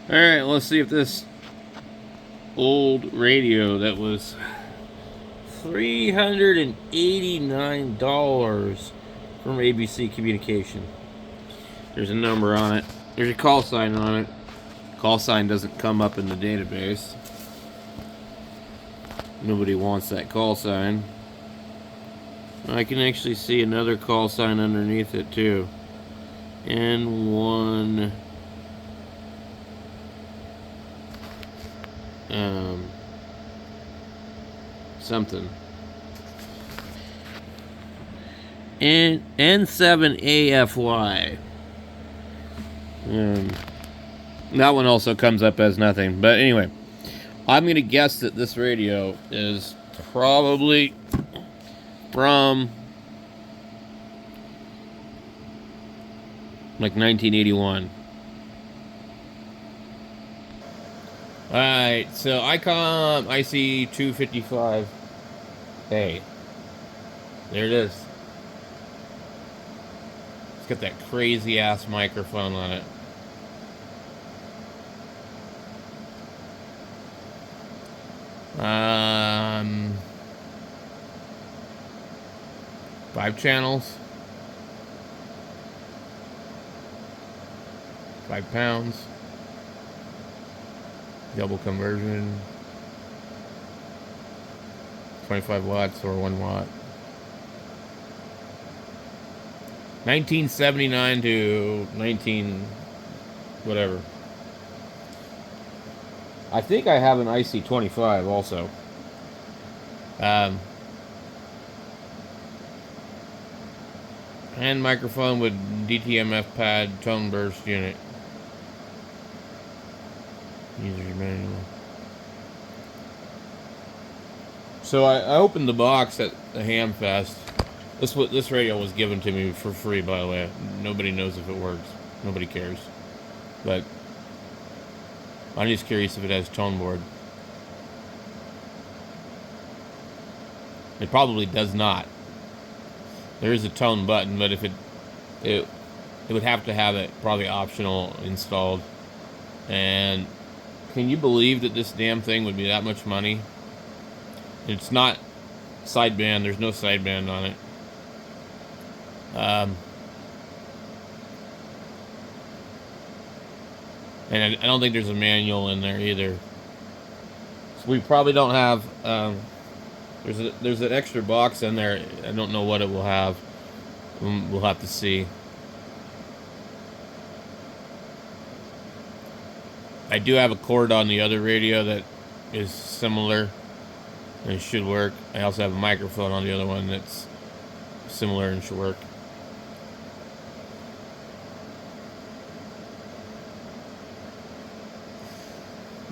Alright, let's see if this old radio that was $389 from ABC Communication. There's a number on it. There's a call sign on it. Call sign doesn't come up in the database. Nobody wants that call sign. I can actually see another call sign underneath it too. N1 something. N7AFY. That one also comes up as nothing. But anyway, I'm going to guess that this radio is probably from like 1981. Alright, so icom ic255a. There it is. It's got that crazy ass microphone on it. Five channels. 5 pounds. Double conversion. 25 watts or 1 watt. 1979 to 19 whatever. I think I have an ic255 also. And microphone with DTMF pad tone burst unit. User manual. So I opened the box at the Hamfest. This radio was given to me for free, by the way. Nobody knows if it works. Nobody cares. But I'm just curious if it has tone board. It probably does not. There is a tone button, but if it would have to have it probably optional installed. And can you believe that this damn thing would be that much money? It's not sideband. There's no sideband on it. And I don't think there's a manual in there either. So we probably don't have. There's an extra box in there. I don't know what it will have. We'll have to see. I do have a cord on the other radio that is similar, and it should work. I also have a microphone on the other one that's similar and should work.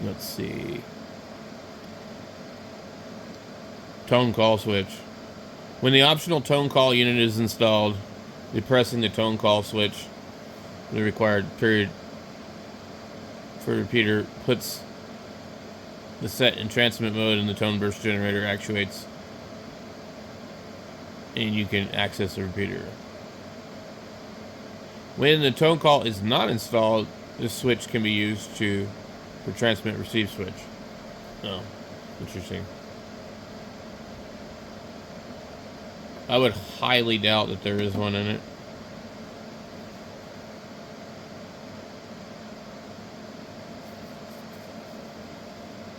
Let's see. Tone call switch. When the optional tone call unit is installed, depressing the tone call switch, the required period for repeater puts the set in transmit mode and the tone burst generator actuates, and you can access the repeater. When the tone call is not installed, this switch can be used for transmit receive switch. Oh, interesting. I would highly doubt that there is one in it.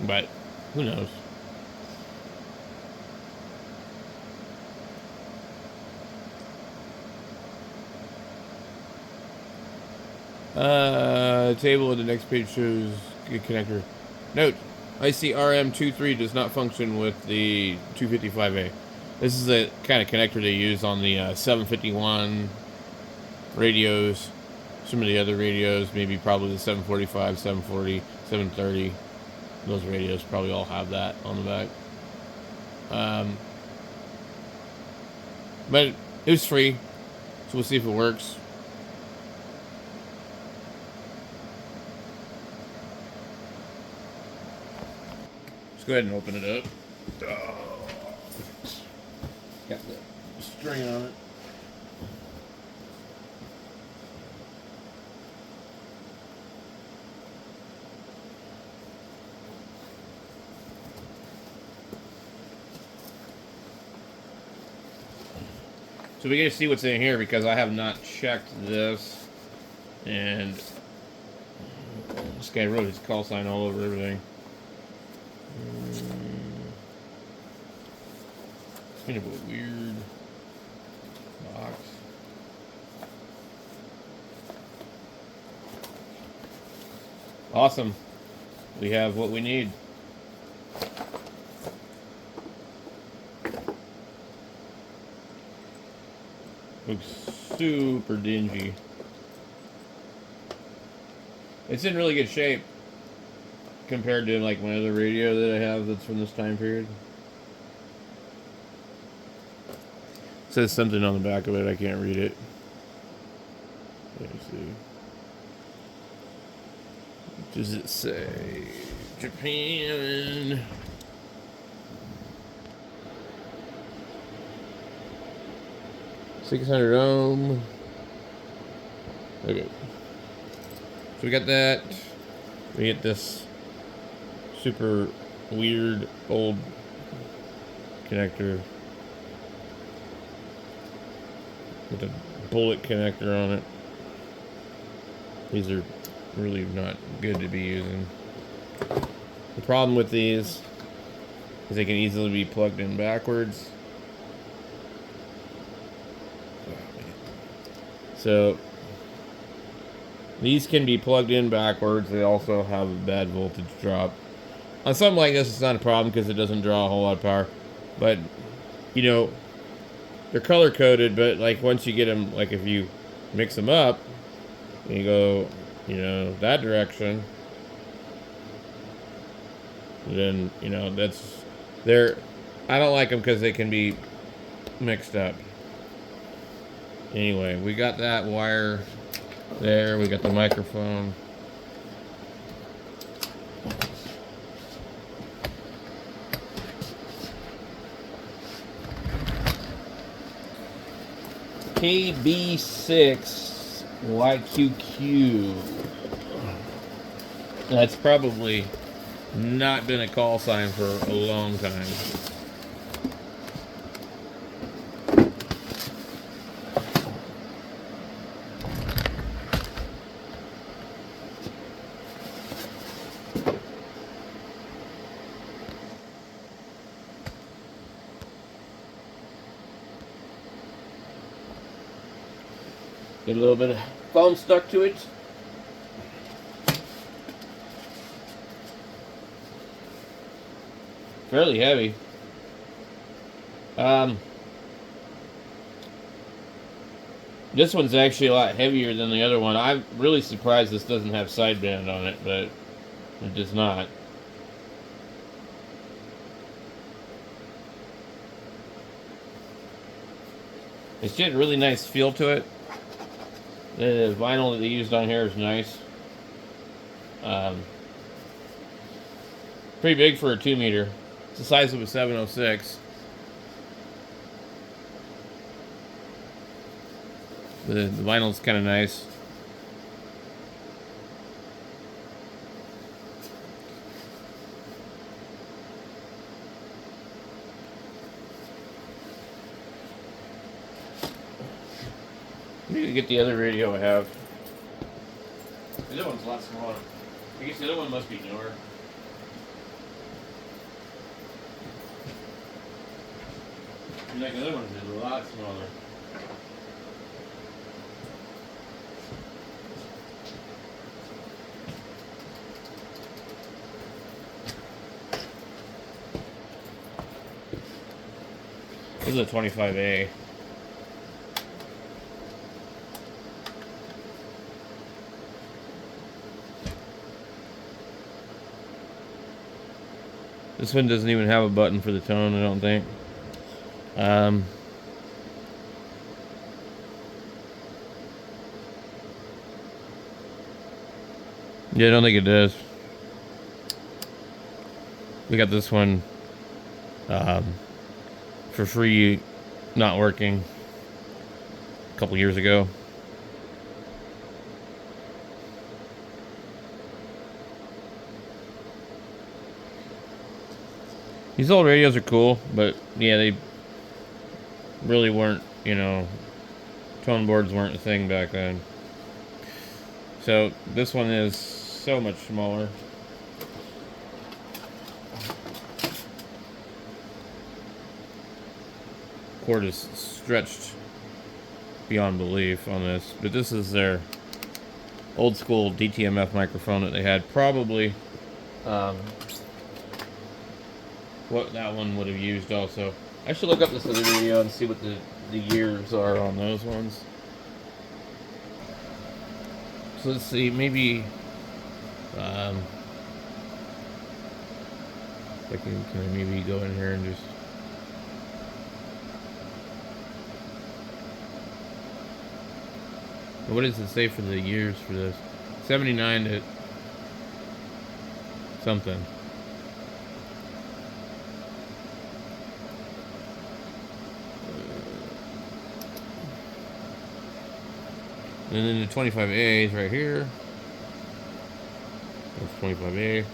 But who knows? Table of the next page shows good connector. Note: ICRM23 does not function with the 255A. This is the kind of connector they use on the 751 radios. Some of the other radios, maybe probably the 745, 740, 730. Those radios probably all have that on the back. But it was free, so we'll see if it works. Let's go ahead and open it up. Got the string on it. So we get to see what's in here because I have not checked this. And this guy wrote his call sign all over everything. Kind of a weird box. Awesome. We have what we need. Looks super dingy. It's in really good shape compared to like my other radio that I have that's from this time period. It says something on the back of it, I can't read it. Let me see. What does it say? Japan. .600 ohm. Okay. So we got that. We get this super weird old connector with a bullet connector on it. These are really not good to be using. The problem with these is they can easily be plugged in backwards. So these can be plugged in backwards. They also have a bad voltage drop. On something like this, it's not a problem because it doesn't draw a whole lot of power. But, you know, they're color coded, but like once you get them, like if you mix them up and you go, you know, that direction, then, you know, that's, I don't like them because they can be mixed up. Anyway, we got that wire there. We got the microphone. KB6 YQQ. That's probably not been a call sign for a long time. Get a little bit of foam stuck to it. Fairly heavy. This one's actually a lot heavier than the other one. I'm really surprised this doesn't have sideband on it, but it does not. It's got a really nice feel to it. The vinyl that they used on here is nice. Pretty big for a 2 meter. It's the size of a 706. The vinyl's kind of nice. I need to get the other radio I have. The other one's a lot smaller. I guess the other one must be newer. Like the other one's a lot smaller. This is a 25A. This one doesn't even have a button for the tone, I don't think. Yeah, I don't think it does. We got this one for free, not working, a couple years ago. These old radios are cool, but yeah, they really weren't You know, tone boards weren't a thing back then. So this one is so much smaller. Cord is stretched beyond belief on this, but this is their old school DTMF microphone that they had. Probably what that one would have used also. I should look up this other video and see what the years are on those ones. So let's see, maybe I can I maybe go in here and just what does it say for the years for this? 79 to something. And then the 25A is right here. That's 25A.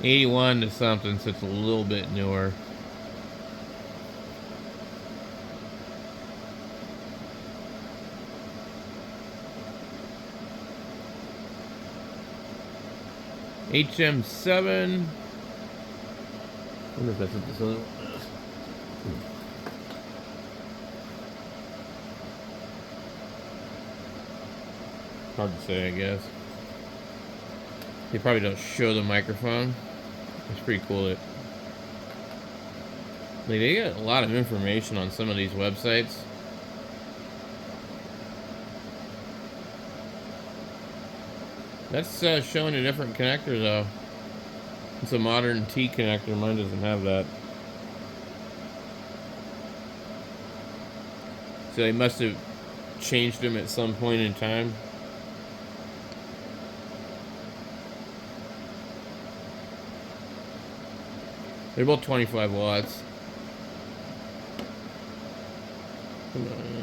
'81 to something, so it's a little bit newer. HM7. I wonder if that's what this other one is. Hard to say, I guess. They probably don't show the microphone. It's pretty cool that they get a lot of information on some of these websites. That's showing a different connector though. It's a modern T connector. Mine doesn't have that. So they must have changed them at some point in time. They're both 25 watts. Come on.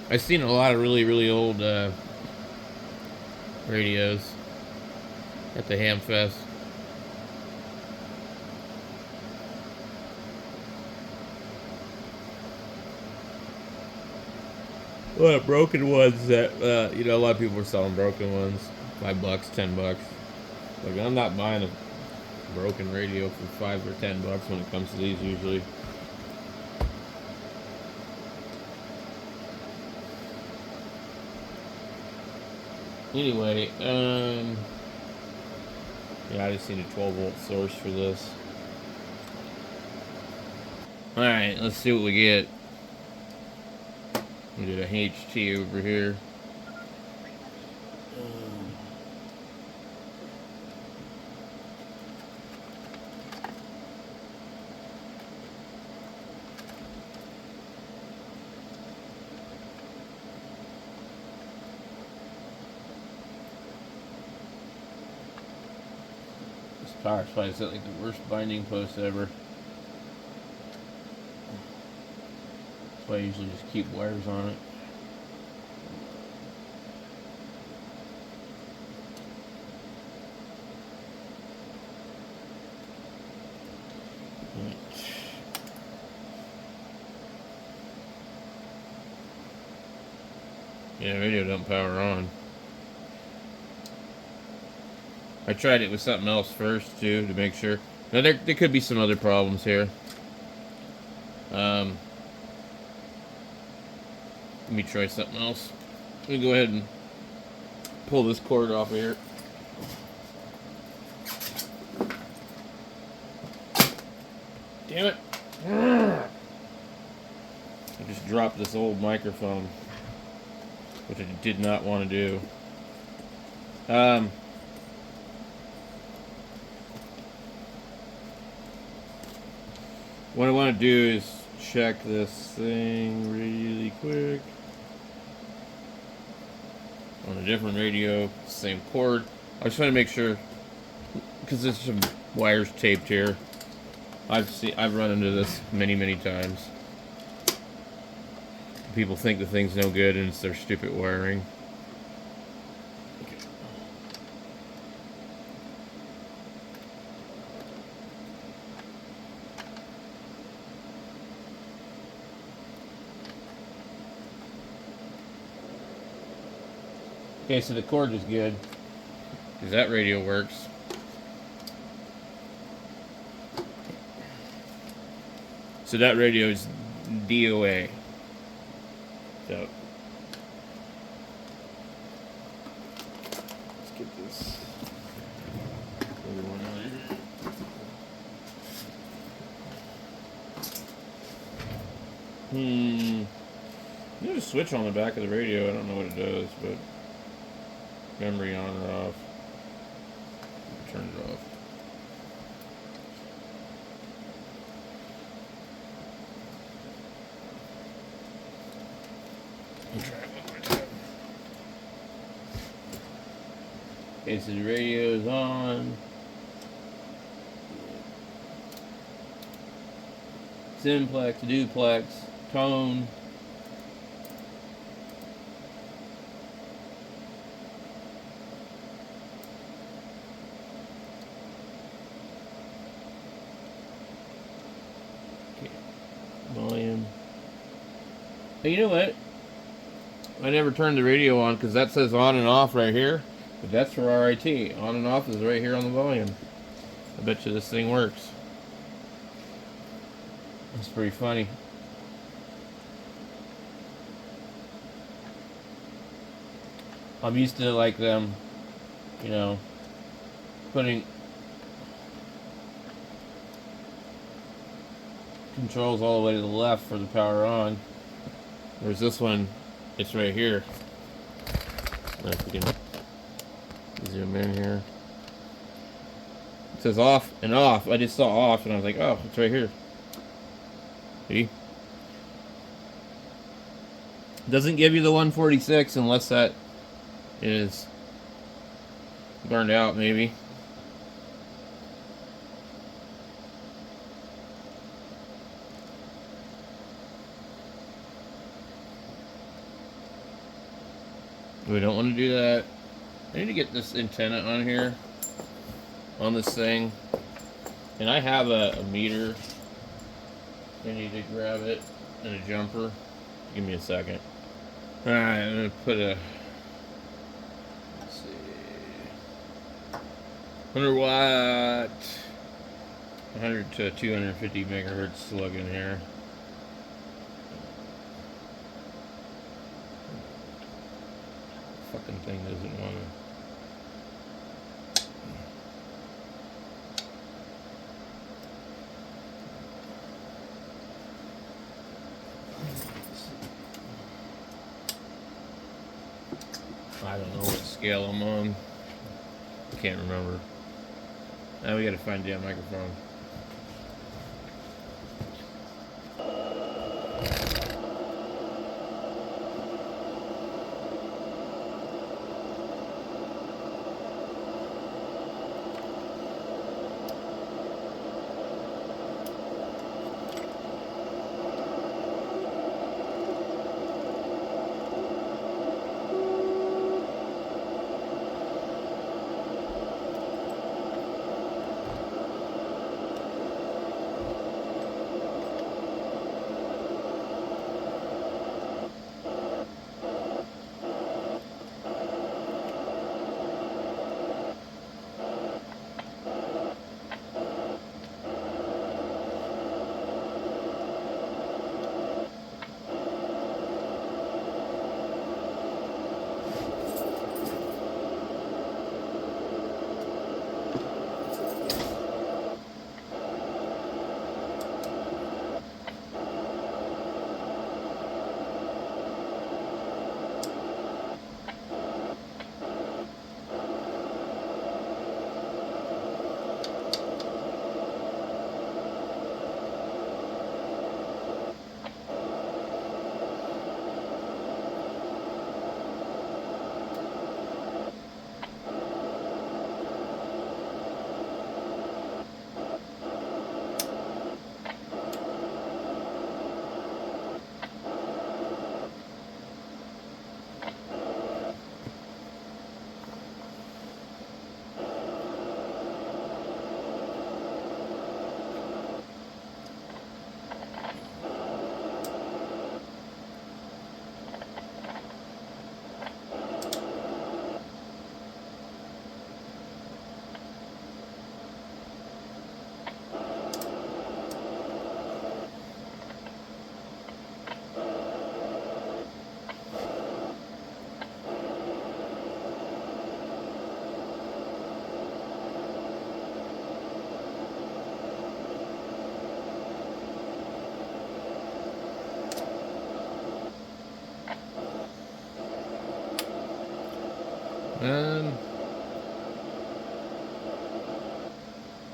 I've seen a lot of really old radios at the Ham Fest. A lot of broken ones that you know, a lot of people were selling broken ones, $5, $10. Like, I'm not buying a broken radio for $5 or $10 when it comes to these usually. Anyway, yeah, I just need a 12-volt source for this. Alright, let's see what we get. We did a HT over here. This power supply is like the worst binding post ever. That's why I usually just keep wires on it. Yeah, radio don't power on. I tried it with something else first too to make sure. Now there could be some other problems here. Let me try something else. Let me go ahead and pull this cord off of here. Damn it! I just dropped this old microphone, which I did not want to do. What I want to do is check this thing really quick. On a different radio, same cord. I just want to make sure, because there's some wires taped here. I've run into this many times. People think the thing's no good and it's their stupid wiring. Okay, so the cord is good, because that radio works. So that radio is DOA. So let's get this other one out of here. There's a switch on the back of the radio. I don't know what it does, but memory on or off. Turn it off. Try it one more time. Okay, so the radio is on. Simplex, duplex, tone. Okay, volume. Hey, you know what? I never turned the radio on because that says on and off right here, but that's for RIT. On and off is right here on the volume. I bet you this thing works. It's pretty funny. I'm used to like them, you know, putting controls all the way to the left for the power on. Whereas this one, it's right here. I don't know if we can zoom in here. It says off and off. I just saw off and I was like, oh, it's right here. See? Doesn't give you the 146 unless that is burned out, maybe. We don't want to do that. I need to get this antenna on here, on this thing. And I have a meter. I need to grab it and a jumper. Give me a second. Alright, I'm going to put a, let's see, 100 watt, 100 to 250 megahertz slug in here. Fucking thing doesn't want to. I don't know what scale I'm on. I can't remember. Now we gotta find the damn microphone.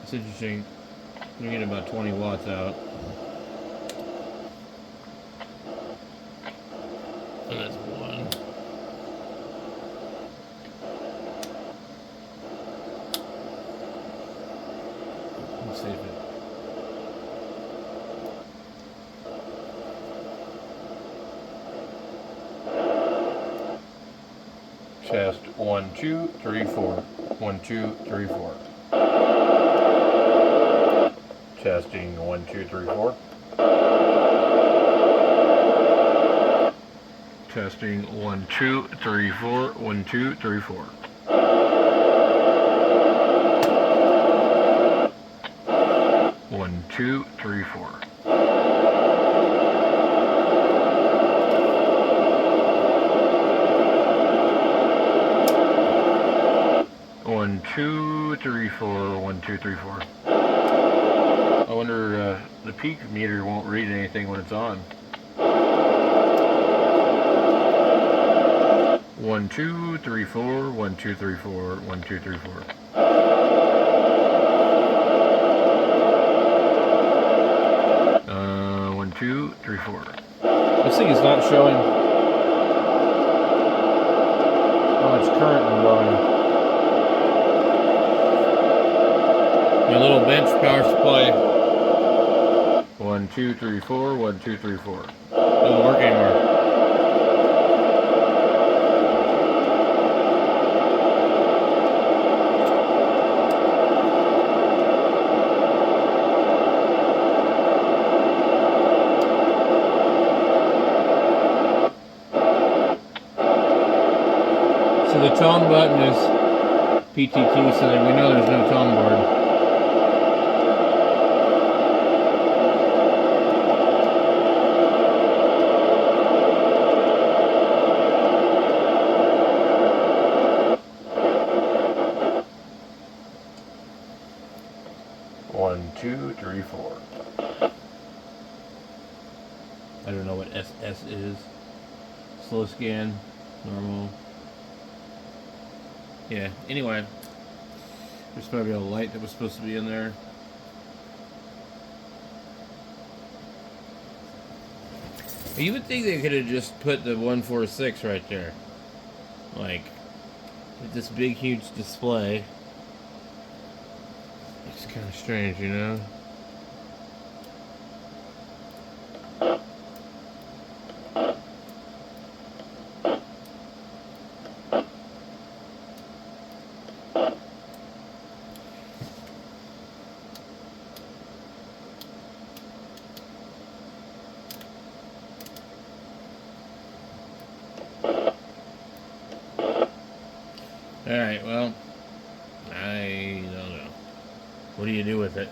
It's interesting. We get about 20 watts out. And that's one. Let's see if it. Test 1, 2, 3, 4. 1, 2, 3, 4. Testing 1, 2, 3, 4. Testing 1, 2, 3, 4. 1, 2, 3, 4. 1, 2, 3, 4. One, two, three, four. 1, 2, 3, 4. I wonder the peak meter won't read anything when it's on. 1, 2, 3, 4. 1, 2, 3, 4. 1, 2, 3, 4. One, 2, 3, 4. This thing is not showing how much current I'm going. My little bench power supply. 1, 2, 3, 4. 1, 2, 3, 4. Doesn't work anymore. So the tone button is PTT, so that we know there's no tone board. One, two, three, four. I don't know what SS is. Slow scan, normal. Yeah, anyway. There's probably a light that was supposed to be in there. You would think they could have just put the 146 right there. Like, with this big, huge display. It's kind of strange, you know? Alright, well, I don't know. What do you do with it?